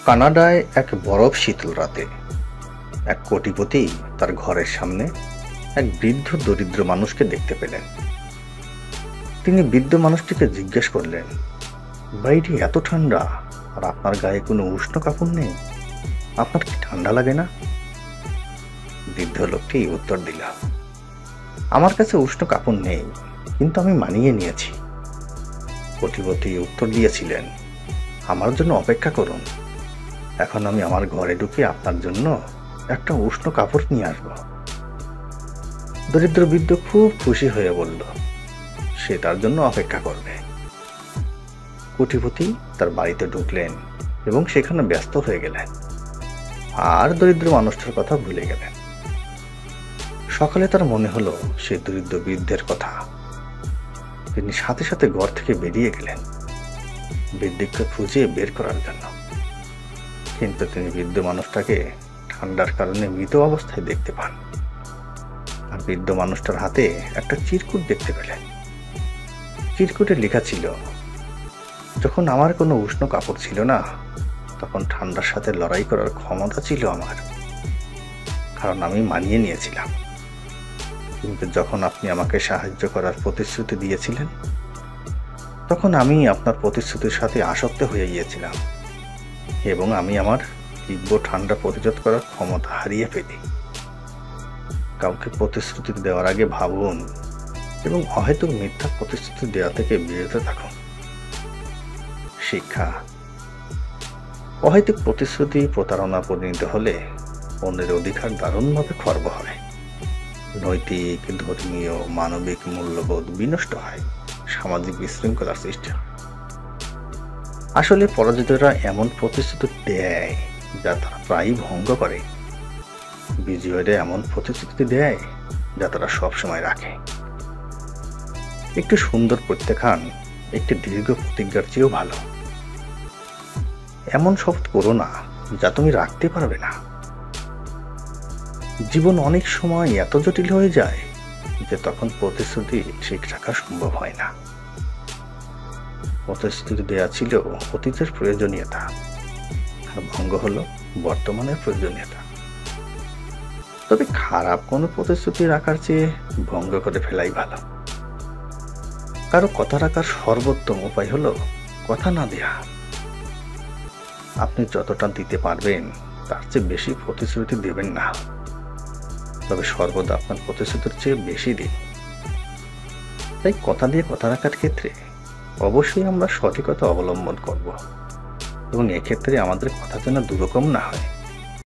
কানাডায় এক বরফ শীতল রাতে এক কোটিপতি তার ঘরের সামনে এক বৃদ্ধ দরিদ্র মানুষকে দেখতে পেলেন। তিনি বৃদ্ধ মানুষটিকে জিজ্ঞেস করলেন, বাইরে এত ঠান্ডা আর আপনার গায়ে কোনো উষ্ণ কাপড় নেই, আপনার কি ঠান্ডা লাগে না? বৃদ্ধ লোকটি উত্তর দিল, আমার কাছে উষ্ণ কাপড় নেই, কিন্তু আমি মানিয়ে নিয়েছি। কোটিপতি উত্তর দিয়েছিলেন, আমার জন্য অপেক্ষা করুন, এখন আমি আমার ঘরে ঢুকে আপনার জন্য একটা উষ্ণ কাপড় নিয়ে আসব। দরিদ্র বৃদ্ধ খুব খুশি হয়ে বলল, সে তার জন্য অপেক্ষা করবে। কোটিপতি তার বাড়িতে ঢুকলেন এবং সেখানে ব্যস্ত হয়ে গেলেন, আর দরিদ্র মানুষটার কথা ভুলে গেলেন। সকালে তার মনে হলো সে দরিদ্র বৃদ্ধের কথা। তিনি সাথে সাথে ঘর থেকে বেরিয়ে গেলেন বৃদ্ধকে খুঁজে বের করার জন্য, কিন্তু তিনি বৃদ্ধ মানুষটাকে ঠান্ডার কারণে মৃত অবস্থায় দেখতে পান। আর বৃদ্ধ মানুষটার হাতে একটা চিরকুট দেখতে পেলেন। চিরকুটে লেখা ছিল, যখন আমার কোনো উষ্ণ কাপড় ছিল না, তখন ঠান্ডার সাথে লড়াই করার ক্ষমতা ছিল আমার, কারণ আমি মানিয়ে নিয়েছিলাম। কিন্তু যখন আপনি আমাকে সাহায্য করার প্রতিশ্রুতি দিয়েছিলেন, তখন আমি আপনার প্রতিশ্রুতির সাথে আসক্ত হয়ে গিয়েছিলাম এবং আমি আমার তীব্র ঠান্ডা প্রতিরোধ করার ক্ষমতা হারিয়ে ফেলি। কাউকে প্রতিশ্রুতি দেওয়ার আগে ভাবুন এবং অহেতুক মিথ্যা প্রতিশ্রুতি দেওয়া থেকে বিরত থাকুন। শিক্ষা: অহেতুক প্রতিশ্রুতি প্রতারণা পরিণত হলে অন্যের অধিকার দারুণভাবে খর্ব হয়, নৈতিক, ধর্মীয়, মানবিক মূল্যবোধ বিনষ্ট হয়, সামাজিক বিশৃঙ্খলার সৃষ্টি হয়। আসলে পরাজিতরা এমন প্রতিশ্রুতি দেয় যা তারা প্রায়ই ভঙ্গ করে, বিজয়ীরা এমন প্রতিশ্রুতি দেয় যা তারা সবসময় রাখে। একটু সুন্দর প্রত্যাখ্যান একটি দীর্ঘ প্রতিজ্ঞার চেয়েও ভালো। এমন শপথ করো না যা তুমি রাখতে পারবে না। জীবন অনেক সময় এত জটিল হয়ে যায় যে তখন প্রতিশ্রুতি ঠিক রাখা সম্ভব হয় না। প্রতিশ্রুতি দেয়া ছিল অতীতের প্রয়োজনীয়তা, আর ভঙ্গ হলো বর্তমানের প্রয়োজনীয়তা। তবে খারাপ কোনো প্রতিশ্রুতি রাখার চেয়ে ভঙ্গ করে ফেলাই ভালো। কারো কথা রাখার সর্বোত্তম উপায় হলো কথা না দেয়া। আপনি যতটা দিতে পারবেন তার চেয়ে বেশি প্রতিশ্রুতি দেবেন না, তবে সর্বদা আপনার প্রতিশ্রুতির চেয়ে বেশি দিন। তাই কথা দিয়ে কথা রাখার ক্ষেত্রে অবশ্যই আমরা সঠিকতা অবলম্বন করব এবং এক্ষেত্রে আমাদের কথা যেন দুরকম না হয়।